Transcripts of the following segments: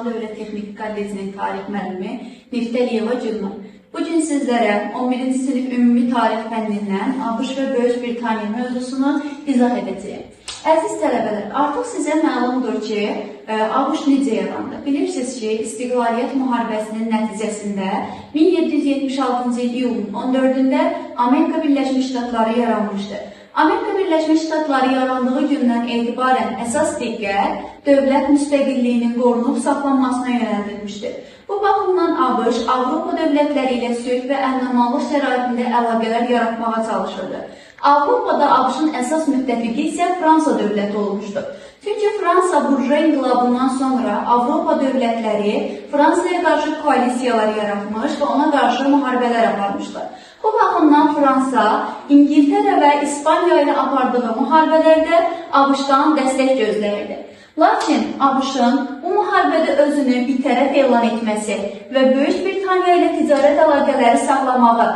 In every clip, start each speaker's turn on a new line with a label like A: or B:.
A: Dövlət Texniki Kollecinin tarix müəllimi Nifteliyeva Gülnar. Bugün sizlərə 11-ci sinif ümumi tarix fənnindən ABŞ və Böyük Britaniya mövzusunu izah edəcəyim. Əziz tələbələr, artıq sizə məlumdur ki, ABŞ necə yarandı? Bilirsiniz ki, İstiqlaliyyət müharibəsinin nəticəsində 1776-cı il iyulun 14-də Amerika Birləşmiş Ştatları yaranmışdır. Amerika Birləşmiş Ştatları yarandığı gündən etibarən əsas diqqət dövlət müstəqilliyinin qorunub saxlanmasına yönəldilmişdir. Bu baxımdan ABŞ Avropa dövlətləri ilə sülh və əmin-amanlıq şəraitində əlaqələr yaratmağa çalışırdı. Avropada ABŞ-ın əsas müttəfiqi isə Fransa dövləti olmuşdur. Çünki Fransa burjua inqilabından sonra Avropa dövlətləri Fransaya qarşı koalisiyalar yaratmış və ona qarşı müharibələr aparmışlar. Bu baxımdan Fransa, İngiltərə və İspaniya ilə apardığı müharibələrdə ABŞ-dan dəstək gözləyirdi. Lakin ABŞ-ın bu müharibədə özünü bitərəf elan etməsi və Böyük Britaniya ilə ticarət əlaqələri saxlamağı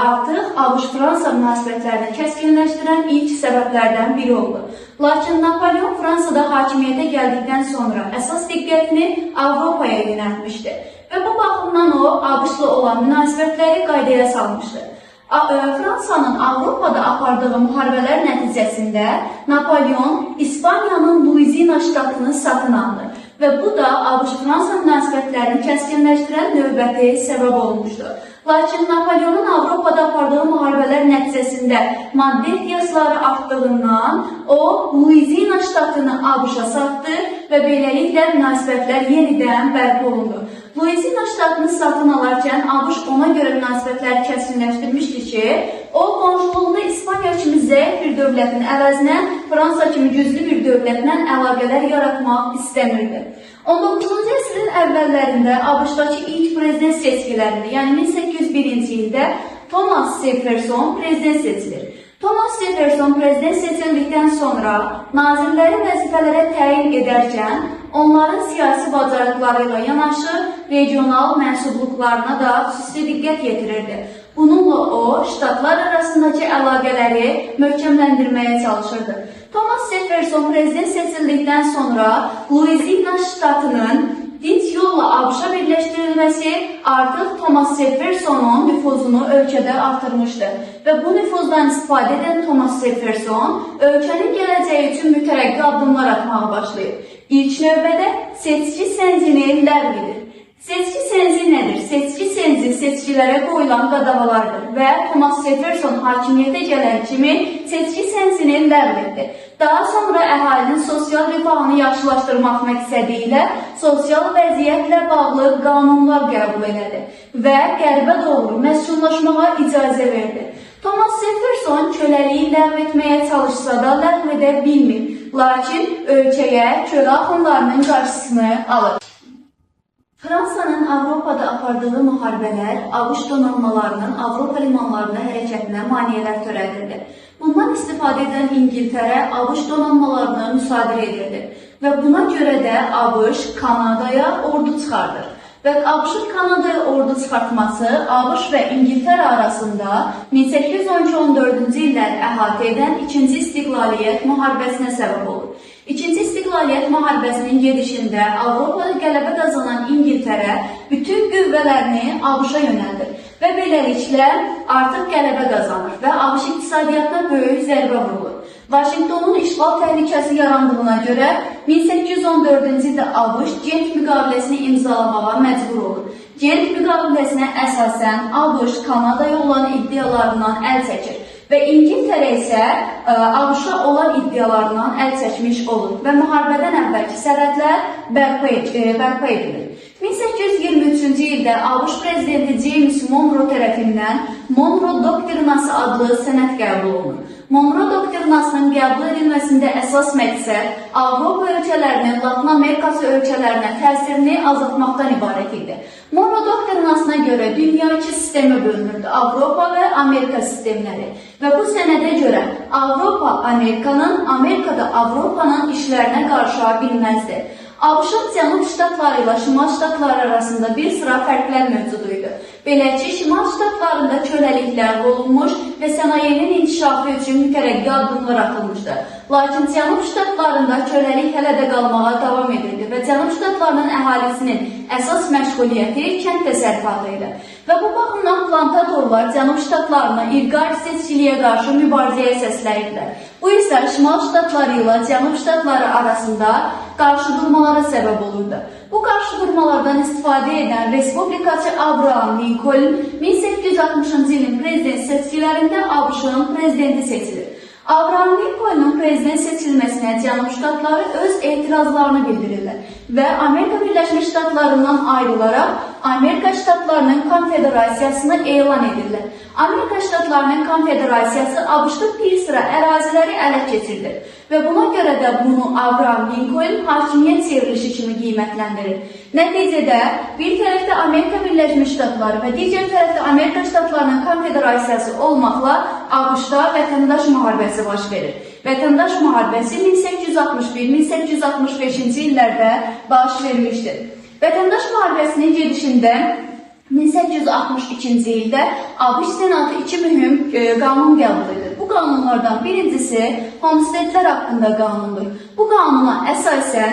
A: artıq ABŞ-Fransa münasibətlərini kəskinləşdirən ilk səbəblərdən biri oldu. Lakin Napoleon Fransada hakimiyyətə gəldikdən sonra əsas diqqətini Avropaya yönəltmişdi və bu baxımdan o, ABŞ-la olan münasibətləri qaydaya salmışdı. Fransanın Avropada apardığı müharibələr nəticəsində Napoleon İspaniyanın Louisiana ştatını satın aldı və bu da ABŞ-Fransa münasibətlərini kəskinləşdirən növbəti səbəb olmuşdu. Lakin Napoleonun Avropada apardığı müharibələr nəticəsində maddi ehtiyacları artdığından o Louisiana ştatını ABŞ-a satdı və beləliklə münasibətlər yenidən bərpa olundu. Louisiana ştatını satın alarkən ABŞ ona görə münasibətləri kəskinləşdirmişdi ki, o qonşuluğunda İspaniya kimi zəif bir dövlətin əvəzinə Fransa kimi güclü bir dövlətlə əlaqələr yaratmaq istəmirdi. 19-cu əsrin əvvəllərində ABŞ-dakı ilk prezident seçkilərində, yəni 1801-ci ildə Thomas Jefferson prezident seçilir. Thomas Jefferson prezident seçildikdən sonra nazirləri vəzifələrə təyin edərkən onların siyasi bacarıqları ilə yanaşı regional mənsubluqlarına da xüsusi diqqət yetirirdi. Bununla o, ştatlar arasındakı əlaqələri möhkəmləndirməyə çalışırdı. Thomas Jefferson prezident seçildikdən sonra Louisiana ştatının dinc yolla ABŞ-a birləşdirilməsi artıq Thomas Jeffersonun nüfuzunu ölkədə artırmışdı və bu nüfuzdan istifadə edən Thomas Jefferson ölkənin gələcəyi üçün mütərəqqi addımlar atmağa başlayıb. İlk növbədə seçki senzini ləğv edir. Seçki senzi nədir? Seçki senzi seçkilərə qoyulan qadağalardır və Thomas Jefferson hakimiyyətə gələn kimi seçki senzini ləğv etdi. Daha sonra əhalinin sosial rifahını yaxşılaşdırmaq məqsədi ilə sosial vəziyyətlə bağlı qanunlar qəbul elədi və qərbə doğru məskunlaşmağa icazə verdi. Thomas Jefferson köləliyi ləğv etməyə çalışsa da ləğv edə bilmir, lakin ölkəyə kölə axınlarının qarşısını alır. Fransanın Avropada apardığı müharibələr ABŞ donanmalarının Avropa limanlarına hərəkətinə maneələr törədirdi. Bundan istifadə edən İngiltərə ABŞ donanmalarını müsadirə edirdi və buna görə də ABŞ Kanadaya ordu çıxardır. Və ABŞ-ın Kanadaya ordu çıxartması ABŞ və İngiltərə arasında 1812-14-cü illəri əhatə edən 2-ci İstiqlaliyyət müharibəsinə səbəb olur. 2-ci İstiqlaliyyət müharibəsinin gedişində Avropada qələbə qazanan İngiltərə bütün qüvvələrini ABŞ-a yönəldir və beləliklə artıq qələbə qazanır və ABŞ iqtisadiyyatına böyük zərbə vurulur. Vaşinqtonun işğal təhlükəsi yarandığına görə 1814-cü ildə ABŞ Gent müqaviləsini imzalamağa məcbur olur. Gent müqaviləsinə əsasən ABŞ Kanadaya olan iddialarından əl çəkir və İngiltərə isə ABŞ-a olan iddialarından əl çəkmiş olur və müharibədən əvvəlki sərhədlər bərpa edilir. 1823-cü ildə ABŞ prezidenti James Monroe tərəfindən Monroe Doktrinası adlı sənəd qəbul olunur. Monroe Doktrinasının qəbul edilməsində əsas məqsəd Avropa ölkələrinin Latin Amerikası ölkələrinə təsirini azaltmaqdan ibarət idi. Monroe Doktrinasına görə dünya iki sistemə bölünürdü, Avropa və Amerika sistemləri. Və bu sənədə görə Avropa Amerikanın, Amerikada Avropanın işlərinə qarışa bilməzdi. ABŞ-ın cənub ştatları ilə şimal ştatları arasında bir sıra fərqlər mövcud idi Beləcə, Şimal Ştatlarında köləliklər olunmuş və sənayenin inkişafı üçün mütərəqqi addımlar atılmışdır. Lakin Cənub Ştatlarında köləlik hələ də qalmağa davam edirdi və Cənub Ştatlarının əhalisinin əsas məşğuliyyəti kənd təsərrüfatı idi. Və bu baxımdan plantatorlar Cənub Ştatlarına irqi seçkiliyə qarşı mübarizəyə səsləyirdilər. Bu isə Şimal Ştatları ilə Cənub Ştatları arasında qarşıdurmalara səbəb olurdu. Bu qarşıdurmalardan istifadə edən Respublikaçı Abraham Lincoln 1860-cı ilin prezident seçkilərində ABŞ-ın prezidenti seçilir. Abraham Lincoln'un prezident seçilməsinə Cənub Ştatları öz etirazlarını bildirirlər və Amerika Birləşmiş Ştatlarından ayrılaraq Amerika Ştatlarının Konfederasiyasını elan edirlər. Amerika Ştatlarının Konfederasiyası ABŞ-da bir sıra əraziləri ələ keçirdi və buna görə də bunu Abraham Lincoln hakimiyyət çevrilişi kimi qiymətləndirir. Nəticədə bir tərəfdə Amerika Birləşmiş Ştatları və digər tərəfdə Amerika Ştatlarının Konfederasiyası olmaqla ABŞ-da vətəndaş müharibəsi baş verir. Vətəndaş müharibəsi 1861-1865-ci illərdə baş vermişdir. Vətəndaş müharibəsinin gedişində 1862-ci ildə ABŞ Senatı iki mühüm qanun qəbul edir. Bu qanunlardan birincisi homesteadlər haqqında qanundur. Bu qanuna əsasən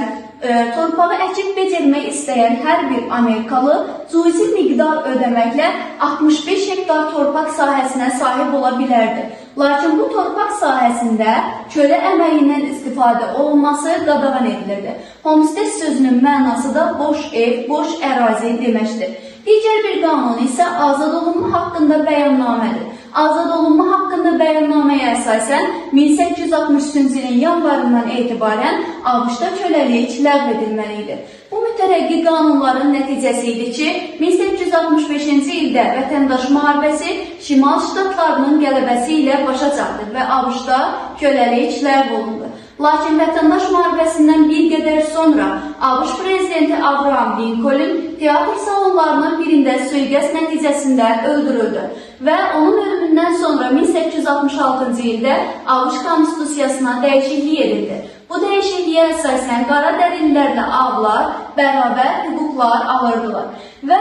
A: torpağı əkib becərmək istəyən hər bir Amerikalı cüzi miqdar ödəməklə 65 hektar torpaq sahəsinə sahib ola bilərdi. Lakin bu torpaq sahəsində kölə əməyindən istifadə olunması qadağan edilirdi. Homestead sözünün mənası da boş ev, boş ərazi deməkdir. Digər bir qanun isə azad olunma haqqında bəyannamədir. Azad olunma haqqında bəyannaməyə əsasən 1863-cü ilin yanvarından etibarən ABŞ-da köləlik ləğv edilməli idi. Bu mütərəqqi qanunların nəticəsi idi ki, 1865-ci ildə vətəndaş müharibəsi Şimal Ştatlarının qələbəsi ilə başa çatdı və ABŞ-da köləlik ləğv olundu. Lakin vətəndaş müharibəsindən bir qədər sonra ABŞ prezidenti Abraham Lincoln teatr salonlarının birində sui-qəsd nəticəsində öldürüldü və onun ölümündən sonra 1866-cı ildə ABŞ konstitusiyasına dəyişiklik edildi. Bu dəyişikliyə əsasən qara dərinlərlə ağlar bərabər hüquqlar alırdılar və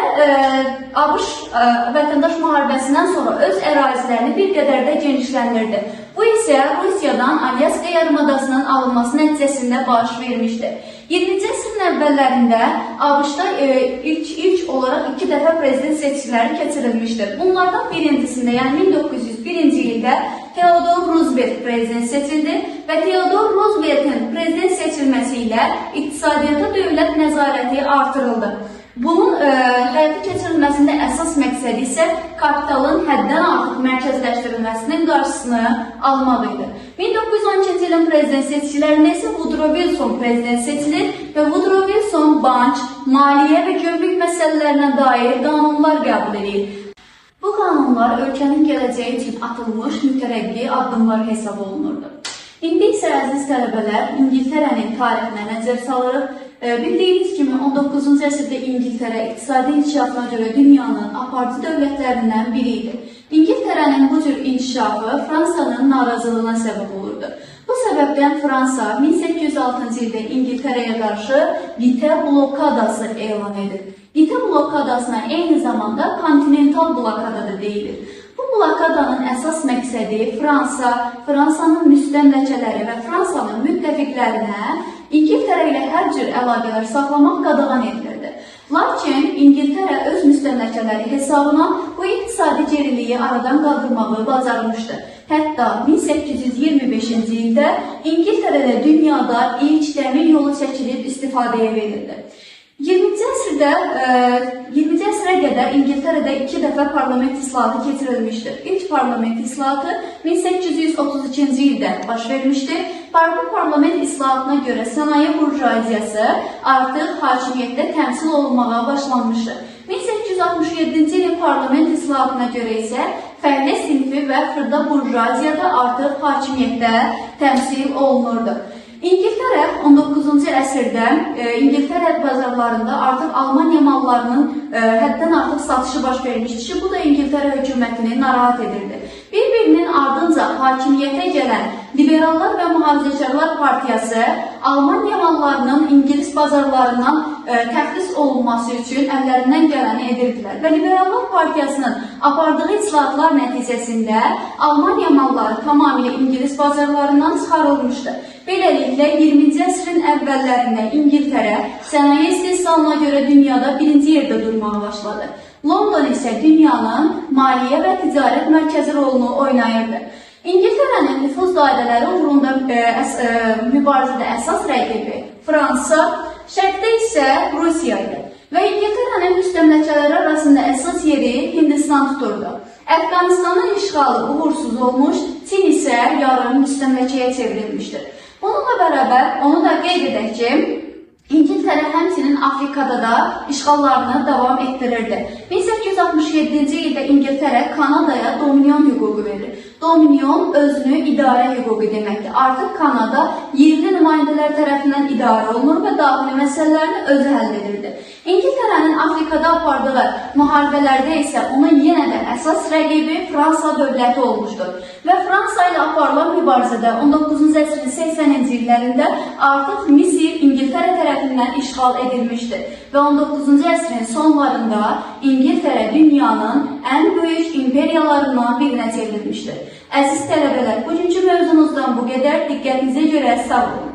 A: ABŞ vətəndaş müharibəsindən sonra öz ərazilərini bir qədər də genişləndirdi. Bu isə Rusiyadan Alyaska yarımadasının alınması nəticəsində baş vermişdi. 20-ci əsrin əvvəllərində ABŞ-da ilk olaraq 2 dəfə prezident seçkiləri keçirilmişdir. Bunlardan birincisində, yəni 1901-ci ildə Theodore Roosevelt prezident seçildi və Theodore Roosevelt'in prezident seçilməsi ilə iqtisadiyyata dövlət nəzarəti artırıldı. Bunun həyata keçirilməsində əsas məqsədi isə kapitalın həddən artıq mərkəzləşdirilməsinin qarşısını almaq idi. 1912-ci ilin prezident seçkilərində isə Woodrow Wilson prezident seçilir və Woodrow Wilson bank, maliyyə və gömrük məsələlərinə dair qanunlar qəbul edir. Bu qanunlar ölkənin gələcəyi üçün atılmış mütərəqqi addımlar hesab olunurdu. İndi isə əziz tələbələr, İngiltərənin tarixinə nəzər salırıq. Bildiyiniz kimi 19-cu əsrdə İngiltərə iqtisadi inkişafına görə dünyanın aparıcı dövlətlərindən biri idi. İngiltərənin bu cür inkişafı Fransanın narazılığına səbəb olurdu. Bu səbəbdən Fransa 1806-cı ildə İngiltərəyə qarşı Qitə blokadası elan edir. Qitə blokadasına eyni zamanda kontinental blokada da deyilir. Bu blokadanın əsas məqsədi Fransanın müstəmləkələri və Fransanın müttəfiqlərinə İngiltərə ilə hər cür əlaqələr saxlamaq qadağan edilirdi. Lakin İngiltərə öz müstəmləkələri hesabına bu iqtisadi geriliyi aradan qaldırmağı bacarmışdı. Hətta 1825-ci ildə İngiltərədə dünyada ilk dəmir yolu çəkilib istifadəyə verildi. 20-ci əsrə qədər İngiltərədə 2 dəfə parlament islahatı keçirilmişdir. İlk parlament islahatı 1832-ci ildə baş vermişdir. Bu parlament islahatına görə sənaye burjuaziyası artıq hakimiyyətdə təmsil olunmağa başlanmışdır. 1867-ci ilin parlament islahatına görə isə fəhlə sinfi və xırda burjuaziyada artıq hakimiyyətdə təmsil olunurdu. İngiltərə 19-cu əsrdə İngiltərə bazarlarında artıq Almaniya mallarının həddən artıq satışı baş vermişdi ki, bu da İngiltərə hökumətini narahat edirdi. Bir-birinin ardınca hakimiyyətə gələn Liberallar və Mühafizəkarlar Partiyası Almaniya mallarının İngiliz bazarlarından təxris olunması üçün əllərindən gələni edirdilər və Liberallar Partiyasının apardığı islahatlar nəticəsində Almaniya malları tamamilə İngiliz bazarlarından çıxarılmışdı. Beləliklə 20-ci əsrin əvvəllərində İngiltərə sənaye istehsalına görə dünyada birinci yerdə durmağa başladı. London isə dünyanın maliyyə və ticarət mərkəzi rolunu oynayırdı. İngiltərənin nüfuz dairələri uğrunda mübarizədə əsas rəqibi Fransa, şərqdə isə Rusiya idi və İngiltərənin müstəmləkələri arasında əsas yeri Hindistan tuturdu. Əfqanistanın işğalı uğursuz olmuş, Çin isə yarım müstəmləkəyə çevrilmişdir. Bununla bərabər onu da qeyd edək ki, İngiltərə həmçinin Afrikada da işğallarını davam etdirirdi. 1867-ci ildə İngiltərə Kanadaya dominion hüququ verir. Dominion özünü idarə hüququ deməkdir. Artıq Kanada yerli nümayəndələr tərəfindən idarə olunur və daxili məsələlərini özü həll edirdi. İngiltərənin Afrikada apardığı müharibələrdə isə onun yenə də əsas rəqibi Fransa dövləti olmuşdur. Və Fransa ilə aparılan mübarizədə 19-cu əsrin 80-ci illərində artıq Misir İngiltərə tərəfindən işğal edilmişdir. Və 19-cu əsrin sonlarında İngiltərə dünyanın ən böyük imperiyalarından birinə çevrilmişdir. Əziz tələbələr, bugünkü mövzumuzdan bu qədər. Diqqətinizə görə sağ olun.